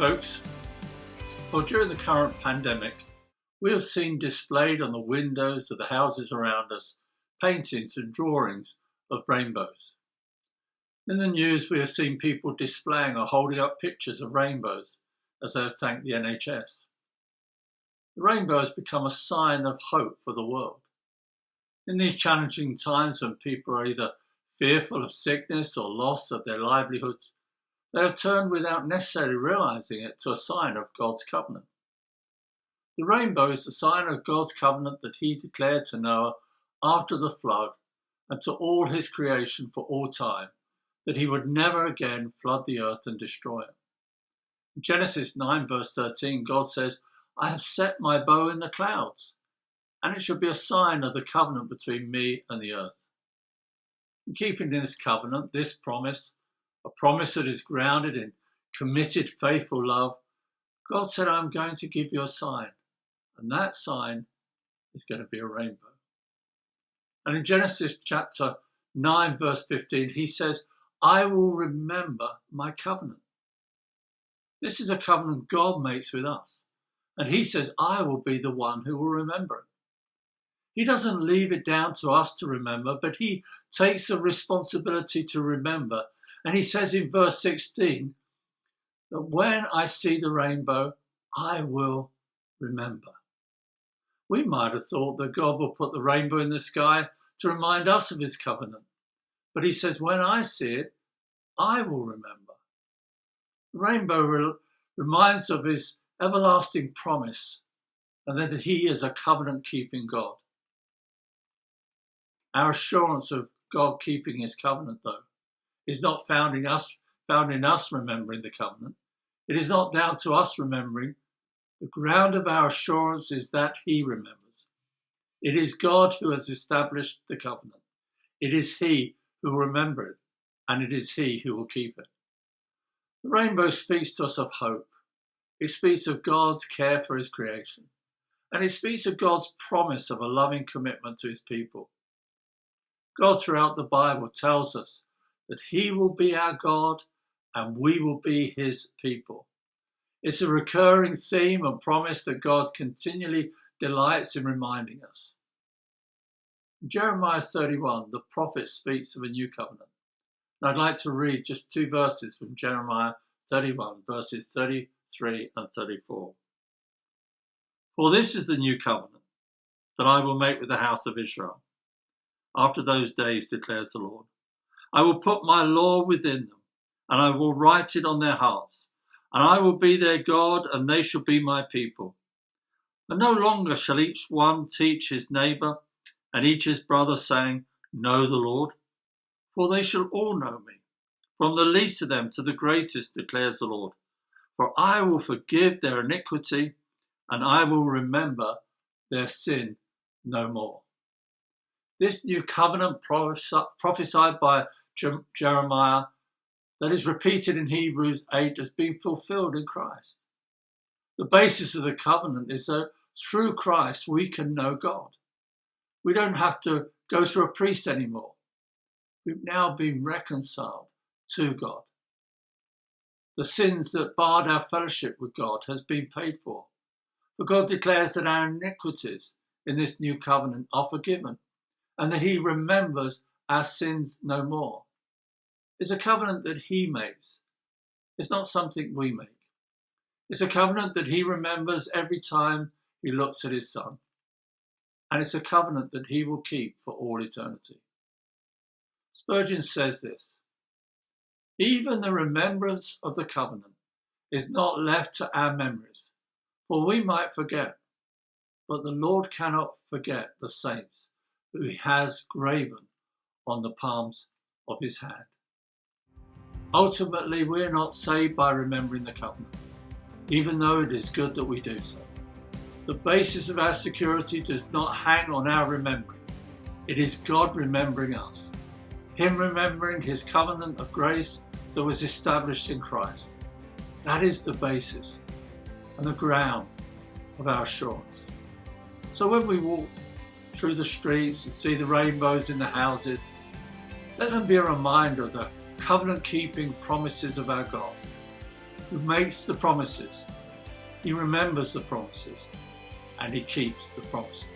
folks. Well, during the current pandemic, we have seen displayed on the windows of the houses around us paintings and drawings of rainbows. In the news, we have seen people displaying or holding up pictures of rainbows as they have thanked the NHS. The rainbow has become a sign of hope for the world. In these challenging times when people are either fearful of sickness or loss of their livelihoods, they have turned without necessarily realizing it to a sign of God's covenant. The rainbow is the sign of God's covenant that he declared to Noah after the flood and to all his creation for all time, that he would never again flood the earth and destroy it. In Genesis 9 verse 13, God says, "I have set my bow in the clouds, and it shall be a sign of the covenant between me and the earth." In keeping this covenant, this promise, a promise that is grounded in committed, faithful love, God said, "I'm going to give you a sign," and that sign is going to be a rainbow. And in Genesis chapter 9 verse 15, he says, "I will remember my covenant." This is a covenant God makes with us, and he says, "I will be the one who will remember it." He doesn't leave it down to us to remember, but he takes the responsibility to remember. And he says in verse 16 that when I see the rainbow, I will remember. We might have thought that God will put the rainbow in the sky to remind us of his covenant. But he says, when I see it, I will remember. The rainbow reminds of his everlasting promise and that he is a covenant-keeping God. Our assurance of God keeping his covenant, though, is not found in us remembering the covenant. It is not down to us remembering. The ground of our assurance is that he remembers. It is God who has established the covenant. It is he who will remember it, and it is he who will keep it. The rainbow speaks to us of hope. It speaks of God's care for his creation, and it speaks of God's promise of a loving commitment to his people. God throughout the Bible tells us that he will be our God and we will be his people. It's a recurring theme and promise that God continually delights in reminding us. In Jeremiah 31, the prophet speaks of a new covenant. And I'd like to read just two verses from Jeremiah 31, verses 33 and 34. "For this is the new covenant that I will make with the house of Israel. After those days, declares the Lord, I will put my law within them, and I will write it on their hearts, and I will be their God, and they shall be my people. And no longer shall each one teach his neighbour and each his brother, saying, Know the Lord, for they shall all know me, from the least of them to the greatest, declares the Lord. For I will forgive their iniquity, and I will remember their sin no more." This new covenant prophesied by Jeremiah that is repeated in Hebrews 8 has been fulfilled in Christ. The basis of the covenant is that through Christ we can know God. We don't have to go through a priest anymore. We've now been reconciled to God. The sins that barred our fellowship with God has been paid for. For God declares that our iniquities in this new covenant are forgiven, and that he remembers our sins no more. It's a covenant that he makes. It's not something we make. It's a covenant that he remembers every time he looks at his son. And it's a covenant that he will keep for all eternity. Spurgeon says this, "Even the remembrance of the covenant is not left to our memories, for we might forget, but the Lord cannot forget the saints who he has graven on the palms of his hand." Ultimately, we are not saved by remembering the covenant, even though it is good that we do so. The basis of our security does not hang on our remembering. It is God remembering us, him remembering his covenant of grace that was established in Christ. That is the basis and the ground of our assurance. So when we walk through the streets and see the rainbows in the houses, let them be a reminder of the covenant-keeping promises of our God. who makes the promises. He remembers the promises and he keeps the promises.